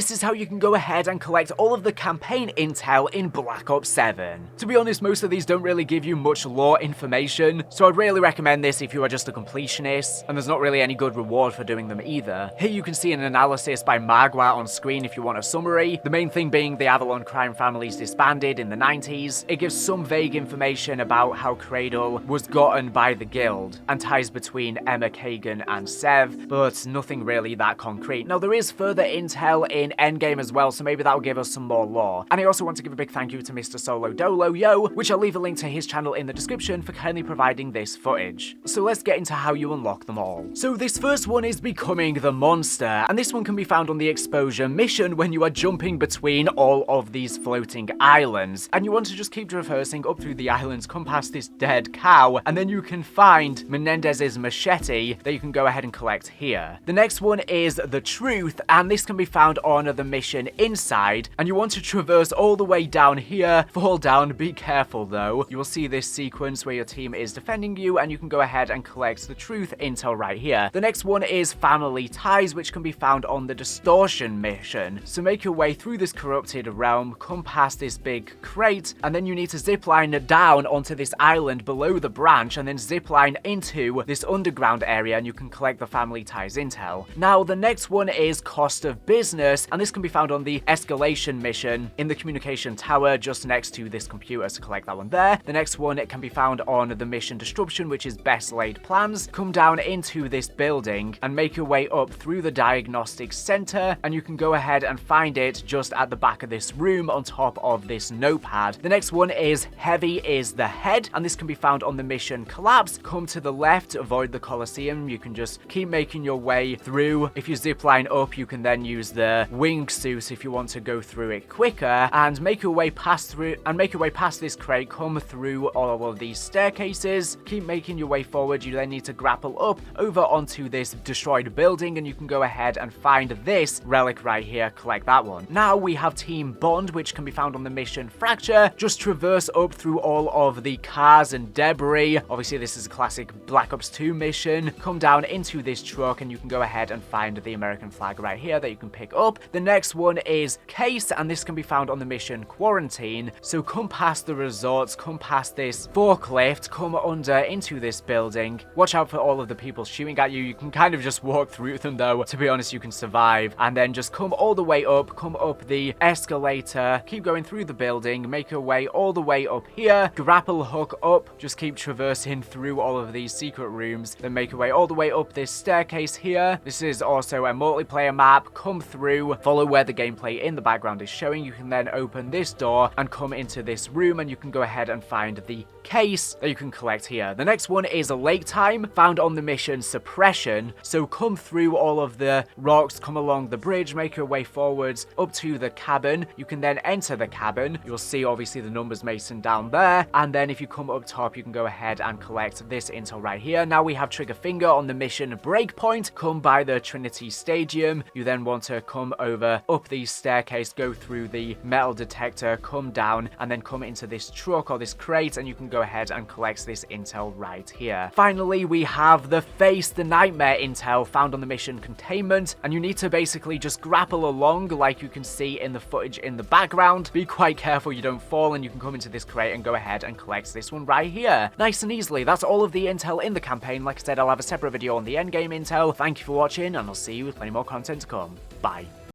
this is how you can go ahead and collect all of the campaign intel in Black Ops 7. To be honest, most of these don't really give you much lore information, so I'd really recommend this if you are just a completionist, and there's not really any good reward for doing them either. Here you can see an analysis by Magua on screen if you want a summary, the main thing being the Avalon crime families disbanded in the 90s. It gives some vague information about how Cradle was gotten by the guild, and ties between Emma Kagan and Sev, but nothing really that concrete. Now there is further intel in Endgame as well, so maybe that'll give us some more lore. And I also want to give a big thank you to Mr. Solo Dolo Yo, which I'll leave a link to his channel in the description for kindly providing this footage. So let's get into how you unlock them all. So this first one is becoming the monster, and this one can be found on the exposure mission when you are jumping between all of these floating islands, and you want to just keep traversing up through the islands, come past this dead cow, and then you can find Menendez's machete that you can go ahead and collect here. The next one is the truth, and this can be found on the mission inside, and you want to traverse all the way down here, fall down, be careful though. You will see this sequence where your team is defending you, and you can go ahead and collect the truth intel right here. The next one is family ties, which can be found on the distortion mission. So make your way through this corrupted realm, come past this big crate, and then you need to zipline down onto this island below the branch, and then zipline into this underground area, and you can collect the family ties intel. Now the next one is cost of business, and this can be found on the escalation mission in the communication tower just next to this computer, so collect that one there. The next one, it can be found on the mission disruption, which is best laid plans. Come down into this building and make your way up through the diagnostic center, and you can go ahead and find it just at the back of this room on top of this notepad. The next one is heavy is the head, and this can be found on the mission collapse. Come to the left, avoid the Colosseum. You can just keep making your way through. If you zipline up, you can then use the wingsuit if you want to go through it quicker, and make your way past this crate. Come through all of these staircases, keep making your way forward. You then need to grapple up over onto this destroyed building, and you can go ahead and find this relic right here, collect that one. Now we have Team Bond, which can be found on the mission Fracture. Just traverse up through all of the cars and debris. Obviously this is a classic Black Ops 2 mission. Come down into this truck, and you can go ahead and find the American flag right here that you can pick up. The next one is Case, and this can be found on the mission Quarantine. So come past the resorts, come past this forklift, come under into this building. Watch out for all of the people shooting at you. You can kind of just walk through them though. To be honest, you can survive. And then just come all the way up, come up the escalator, keep going through the building, make your way all the way up here, grapple hook up, just keep traversing through all of these secret rooms, then make your way all the way up this staircase here. This is also a multiplayer map. Come through, follow where the gameplay in the background is showing. You can then open this door and come into this room, and you can go ahead and find the case that you can collect here. The next one is a lake time, found on the mission Suppression. So come through all of the rocks, come along the bridge, make your way forwards up to the cabin. You can then enter the cabin. You'll see obviously the numbers mason down there, and then if you come up top, you can go ahead and collect this intel right here. Now we have Trigger Finger on the mission Breakpoint. Come by the Trinity Stadium. You then want to come over up the staircase, go through the metal detector, come down, and then come into this truck or this crate, and you can go ahead and collect this intel right here. Finally, we have the Face the Nightmare intel found on the mission Containment, and you need to basically just grapple along like you can see in the footage in the background. Be quite careful you don't fall, and you can come into this crate and go ahead and collect this one right here. Nice and easily. That's all of the intel in the campaign. Like I said, I'll have a separate video on the endgame intel. Thank you for watching, and I'll see you with plenty more content to come. Bye.